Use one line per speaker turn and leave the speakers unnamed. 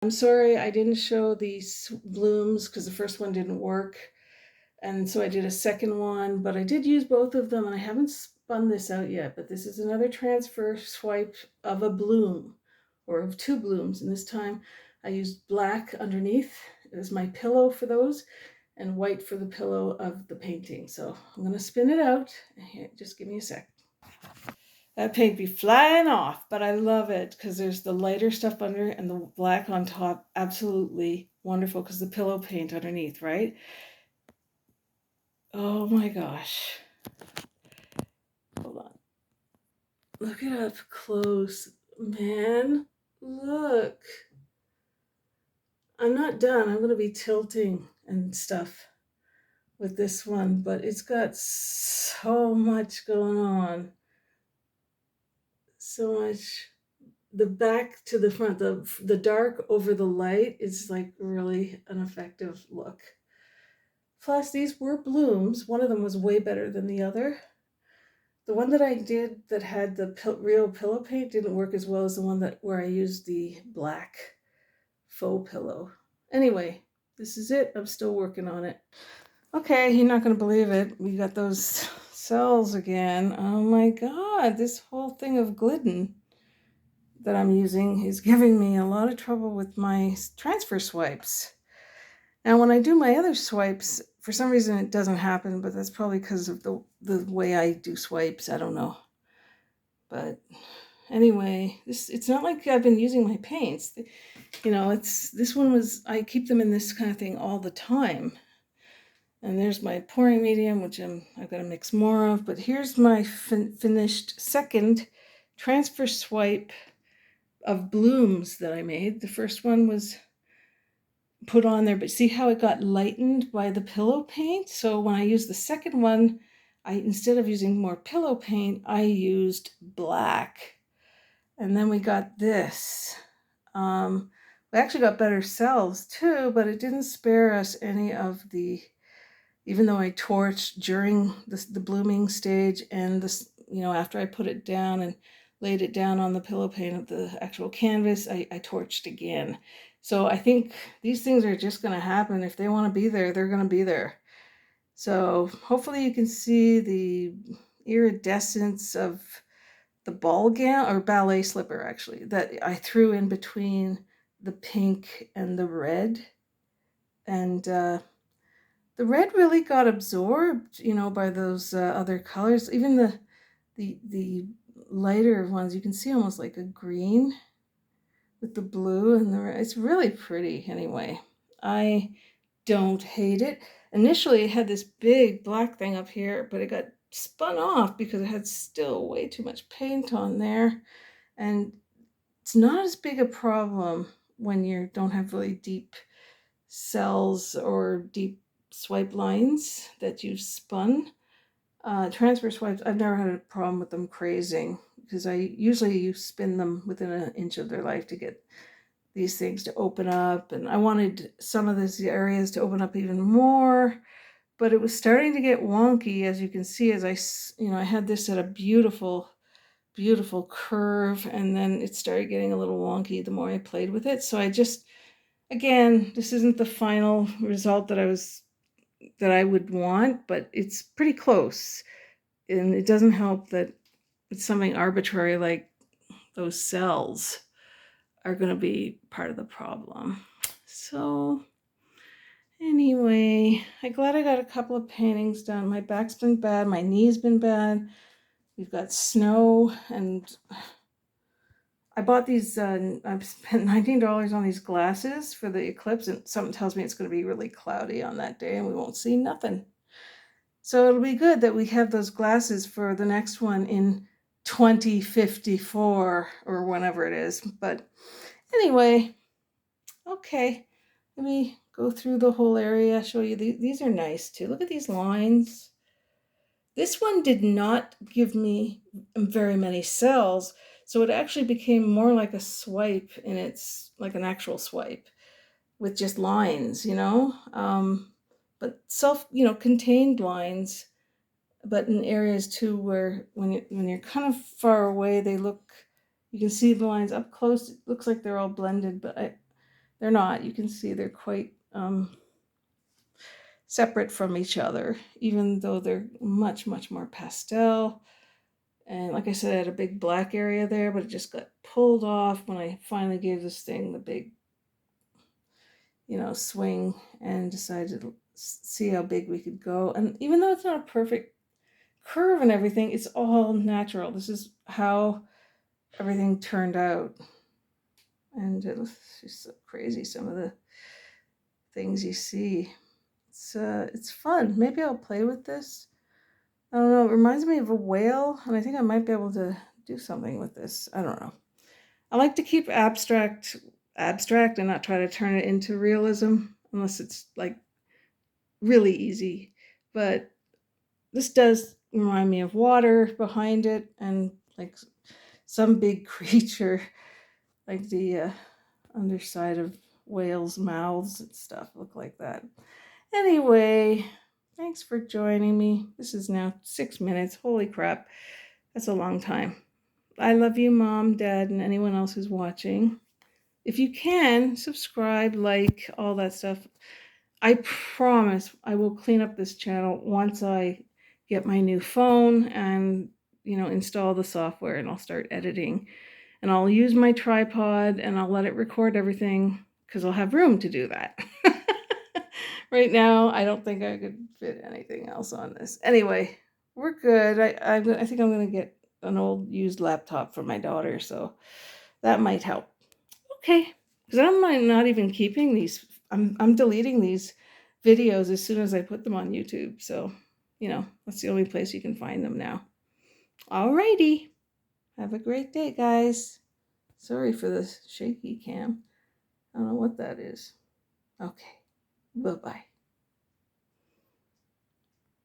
I'm sorry I didn't show these blooms because the first one didn't work. And so I did a second one, but I did use both of them and I haven't spun this out yet. But this is another transfer swipe of a bloom or of two blooms. And this time I used black underneath as my pillow for those and white for the pillow of the painting. So I'm going to spin it out. Here, just give me a sec. That paint be flying off, but I love it because there's the lighter stuff under and the black on top. Absolutely wonderful because the pillow paint underneath, right? Oh my gosh. Hold on. Look it up close. Man, look. I'm not done. I'm going to be tilting and stuff with this one, but it's got so much going on. So much. The back to the front, the dark over the light is like really an effective look. Plus, these were blooms. One of them was way better than the other. The one that I did that had the real pillow paint didn't work as well as the one where I used the black faux pillow. Anyway, this is it. I'm still working on it. Okay, you're not going to believe it. We got those cells again. Oh my god, this whole thing of Glidden that I'm using is giving me a lot of trouble with my transfer swipes. Now, when I do my other swipes, for some reason it doesn't happen, but that's probably because of the way I do swipes. I don't know. But anyway, it's not like I've been using my paints. You know, this one was, I keep them in this kind of thing all the time. And there's my pouring medium, which I've got to mix more of. But here's my finished second transfer swipe of blooms that I made. The first one was put on there, but see how it got lightened by the pillow paint? So when I used the second one, instead of using more pillow paint, I used black. And then we got this. We actually got better cells too, but it didn't spare us any of the, even though I torched during the blooming stage and this, you know, after I put it down and laid it down on the pillow paint of the actual canvas, I torched again. So I think these things are just going to happen. If they want to be there, they're going to be there. So hopefully you can see the iridescence of the ball gown, or ballet slipper actually, that I threw in between the pink and the red. And the red really got absorbed, you know, by those other colors. Even the lighter ones, you can see almost like a green with the blue and the red. It's really pretty anyway. I don't hate it. Initially it had this big black thing up here, but it got spun off because it had still way too much paint on there. And it's not as big a problem when you don't have really deep cells or deep swipe lines that you've spun. Transfer swipes, I've never had a problem with them crazing because you spin them within an inch of their life to get these things to open up. And I wanted some of these areas to open up even more, but it was starting to get wonky, as you can see, as I had this at a beautiful curve, and then it started getting a little wonky the more I played with it. So I just, again, this isn't the final result that I would want, but it's pretty close. And it doesn't help that it's something arbitrary like those cells are going to be part of the problem. So anyway, I'm glad I got a couple of paintings done. My back's been bad, my knee's been bad. We've got snow, and I bought these, I've spent $19 on these glasses for the eclipse, and something tells me it's going to be really cloudy on that day and we won't see nothing. So it'll be good that we have those glasses for the next one in 2054 or whenever it is. But anyway, okay, let me go through the whole area, show you. These are nice too. Look at these lines. This one did not give me very many cells, so it actually became more like a swipe, and it's like an actual swipe with just lines, but contained lines, but in areas too where when you're kind of far away, you can see the lines up close. It looks like they're all blended, but they're not. You can see they're quite separate from each other, even though they're much, much more pastel. And like I said, I had a big black area there, but it just got pulled off when I finally gave this thing the big, swing and decided to see how big we could go. And even though it's not a perfect curve and everything, it's all natural. This is how everything turned out. And it's just so crazy, some of the things you see. It's fun. Maybe I'll play with this. I don't know. It reminds me of a whale, and I think I might be able to do something with this. I don't know. I like to keep abstract and not try to turn it into realism unless it's like really easy. But this does remind me of water behind it and like some big creature, like the underside of whales' mouths and stuff look like that. Anyway, thanks for joining me. This is now 6 minutes. Holy crap. That's a long time. I love you, Mom, Dad, and anyone else who's watching. If you can, subscribe, like, all that stuff. I promise I will clean up this channel once I get my new phone and, install the software, and I'll start editing. And I'll use my tripod and I'll let it record everything because I'll have room to do that. Right now, I don't think I could fit anything else on this. Anyway, we're good. I think I'm going to get an old used laptop for my daughter, so that might help. Okay, because I'm not even keeping these. I'm deleting these videos as soon as I put them on YouTube. So, that's the only place you can find them now. Alrighty. Have a great day, guys. Sorry for the shaky cam. I don't know what that is. Okay. Bye-bye.